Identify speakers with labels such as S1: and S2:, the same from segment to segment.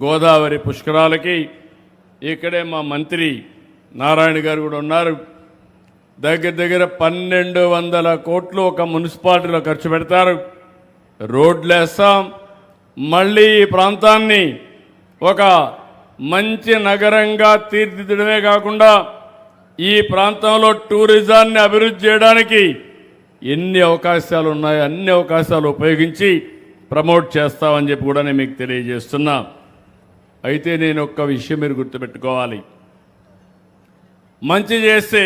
S1: గోదావరి పుష్కరాలకి ఇక్కడే మా మంత్రి నారాయణ గారు కూడా ఉన్నారు. దగ్గర దగ్గర 1200 కోట్లు ఒక మున్సిపాలిటీలో ఖర్చు పెడతారు. రోడ్లు వేస్తాం. మళ్ళీ ఈ ప్రాంతాన్ని ఒక మంచి నగరంగా తీర్చిదిద్దడమే కాకుండా ఈ ప్రాంతంలో టూరిజాన్ని అభివృద్ధి చేయడానికి ఎన్ని అవకాశాలు ఉన్నాయో అన్ని అవకాశాలు ఉపయోగించి ప్రమోట్ చేస్తామని చెప్పి కూడా నేను మీకు తెలియజేస్తున్నా. అయితే నేను ఒక్క విషయం మీరు గుర్తుపెట్టుకోవాలి. మంచి చేస్తే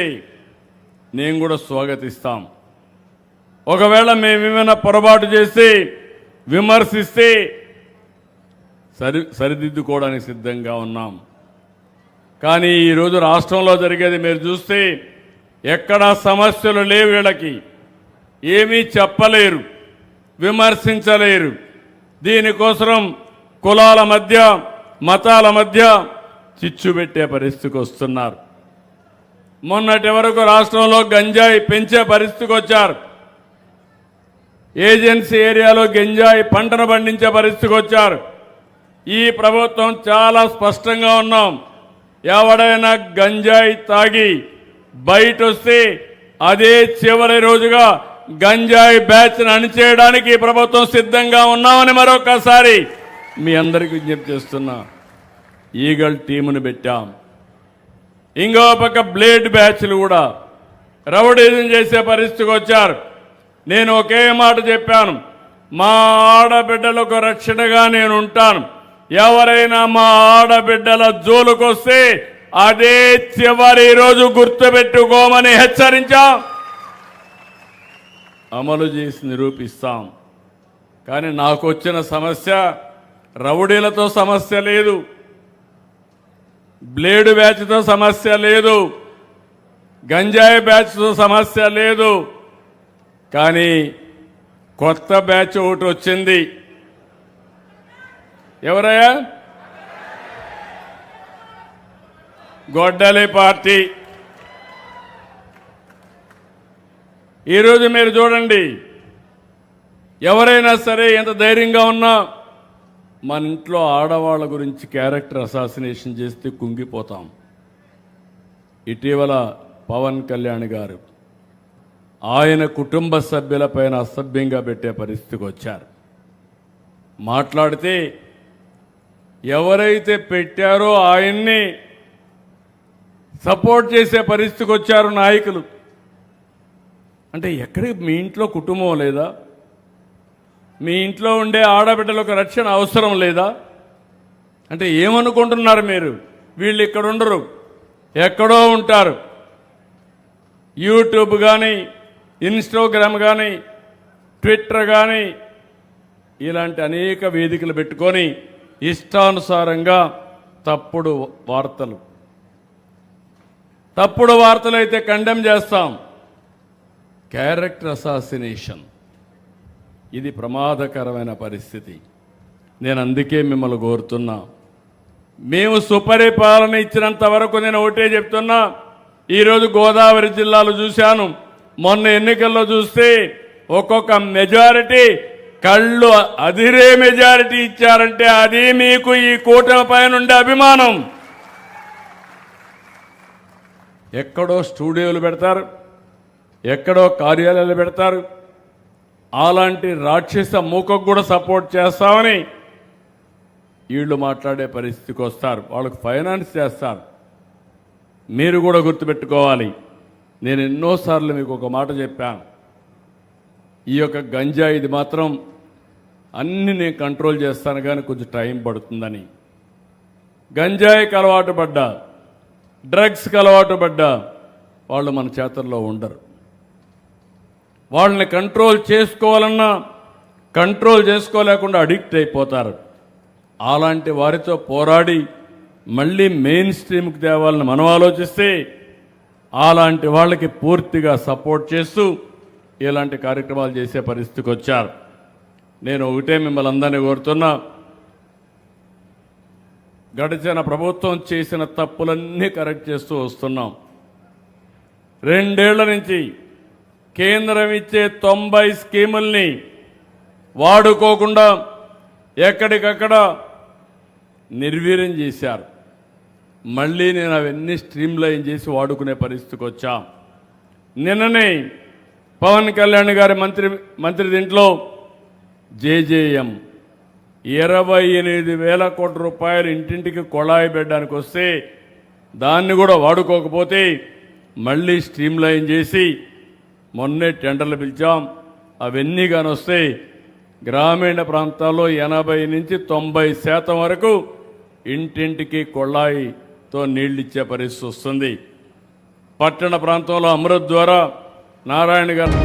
S1: నేను కూడా స్వాగతిస్తాం. ఒకవేళ మేమేమైనా పొరపాటు చేసి విమర్శిస్తే సరిదిద్దుకోవడానికి సిద్ధంగా ఉన్నాం. కానీ ఈరోజు రాష్ట్రంలో జరిగేది మీరు చూస్తే ఎక్కడా సమస్యలు లేవు. వీళ్ళకి ఏమీ చెప్పలేరు, విమర్శించలేరు. దీనికోసం కులాల మధ్య మతాల మధ్య చిచ్చు పెట్టే పరిస్థితికి వస్తున్నారు. మొన్నటి వరకు రాష్ట్రంలో గంజాయి పెంచే పరిస్థితికి వచ్చారు. ఏజెన్సీ ఏరియాలో గంజాయి పంటను పండించే పరిస్థితికి వచ్చారు. ఈ ప్రభుత్వం చాలా స్పష్టంగా ఉన్నాం. ఎవడైనా గంజాయి తాగి బయట వస్తే అదే చివరి రోజుగా గంజాయి బ్యాచ్ను అణిచేయడానికి ఈ ప్రభుత్వం సిద్ధంగా ఉన్నామని మరొకసారి మీ అందరికీ విజ్ఞప్తి చేస్తున్నా. ఈగల్ టీమును పెట్టాం. ఇంకో పక్క బ్లేడ్ బ్యాచ్లు కూడా రౌడీజం చేసే పరిస్థితికి వచ్చారు. నేను ఒకే మాట చెప్పాను, మా ఆడబిడ్డలకు రక్షణగా నేను ఉంటాను. ఎవరైనా మా ఆడబిడ్డల జోలుకొస్తే అదే చివరి రోజు గుర్తుపెట్టుకోమని హెచ్చరించాం. అమలు చేసి నిరూపిస్తాం. కానీ నాకు వచ్చిన సమస్య రౌడీలతో సమస్య లేదు, బ్లేడ్ బ్యాచ్తో సమస్య లేదు, గంజాయి బ్యాచ్తో సమస్య లేదు. కానీ కొత్త బ్యాచ్ ఒకటి వచ్చింది. ఎవరయ్యా? గొడ్డలి పార్టీ. ఈరోజు మీరు చూడండి, ఎవరైనా సరే ఎంత ధైర్యంగా ఉన్నా మన ఇంట్లో ఆడవాళ్ళ గురించి క్యారెక్టర్ అసాసినేషన్ చేస్తే కుంగిపోతాం. ఇటీవల పవన్ కళ్యాణ్ గారు ఆయన కుటుంబ సభ్యులపైన అసభ్యంగా పెట్టే పరిస్థితికి వచ్చారు. మాట్లాడితే ఎవరైతే పెట్టారో ఆయన్ని సపోర్ట్ చేసే పరిస్థితికి వచ్చారు నాయకులు. అంటే ఎక్కడికి మీ ఇంట్లో కుటుంబం లేదా? మీ ఇంట్లో ఉండే ఆడబిడ్డలకు రక్షణ అవసరం లేదా? అంటే ఏమనుకుంటున్నారు మీరు? వీళ్ళు ఇక్కడ ఉండరు, ఎక్కడో ఉంటారు. యూట్యూబ్ కానీ, ఇన్స్టాగ్రామ్ కానీ, ట్విట్టర్ కానీ ఇలాంటి అనేక వేదికలు పెట్టుకొని ఇష్టానుసారంగా తప్పుడు వార్తలు అయితే కండెమ్ చేస్తాం. క్యారెక్టర్ అసాసినేషన్ ఇది ప్రమాదకరమైన పరిస్థితి. నేను అందుకే మిమ్మల్ని కోరుతున్నా, మేము సుపరిపాలన ఇచ్చినంత వరకు నేను ఒకటే చెప్తున్నా. ఈరోజు గోదావరి జిల్లాలో చూశాను, మొన్న ఎన్నికల్లో చూస్తే ఒక్కొక్క మెజారిటీ కళ్ళు అదిరే మెజారిటీ ఇచ్చారంటే అది మీకు ఈ కూటమి పైన ఉండే అభిమానం. ఎక్కడో స్టూడియోలు పెడతారు, ఎక్కడో కార్యాలయాలు పెడతారు. అలాంటి రాక్షస మూకకు కూడా సపోర్ట్ చేస్తామని వీళ్ళు మాట్లాడే పరిస్థితికి వస్తారు. వాళ్ళకు ఫైనాన్స్ చేస్తారు. మీరు కూడా గుర్తుపెట్టుకోవాలి, నేను ఎన్నోసార్లు మీకు ఒక మాట చెప్పాను, ఈ యొక్క గంజాయి ఇది మాత్రం అన్ని నేను కంట్రోల్ చేస్తాను కానీ కొంచెం టైం పడుతుందని. గంజాయికి అలవాటు పడ్డా, డ్రగ్స్కి అలవాటు పడ్డా వాళ్ళు మన చేతుల్లో ఉండరు. వాళ్ళని కంట్రోల్ చేసుకోవాలన్నా కంట్రోల్ చేసుకోలేకుండా అడిక్ట్ అయిపోతారు. అలాంటి వారితో పోరాడి మళ్ళీ మెయిన్ స్ట్రీమ్కి తేవాలని మనం ఆలోచిస్తే అలాంటి వాళ్ళకి పూర్తిగా సపోర్ట్ చేస్తూ ఇలాంటి కార్యక్రమాలు చేసే పరిస్థితికి వచ్చారు. నేను ఒకటే మిమ్మల్ని అందరినీ కోరుతున్నా, గడిచిన ప్రభుత్వం చేసిన తప్పులన్నీ కరెక్ట్ చేస్తూ వస్తున్నాం. 2 ఏళ్ల నుంచి కేంద్రం ఇచ్చే 90 స్కీముల్ని వాడుకోకుండా ఎక్కడికక్కడ నిర్వీర్యం చేశారు. మళ్ళీ నేను అవన్నీ స్ట్రీమ్లైన్ చేసి వాడుకునే పరిస్థితికి వచ్చాం. నిన్ననే పవన్ కళ్యాణ్ గారి మంత్రి దీంట్లో జేజేఎం 28,000 కోట్ల రూపాయలు ఇంటింటికి కొళాయి పెట్టడానికి వస్తే దాన్ని కూడా వాడుకోకపోతే మళ్ళీ స్ట్రీమ్లైన్ చేసి మొన్నే టెండర్లు పిలిచాం. అవన్నీ కానీ వస్తే గ్రామీణ ప్రాంతాల్లో 80 నుంచి 90% వరకు ఇంటింటికి కొళాయితో నీళ్లు ఇచ్చే పరిస్థితి వస్తుంది. పట్టణ ప్రాంతంలో అమృత్ ద్వారా నారాయణ గారు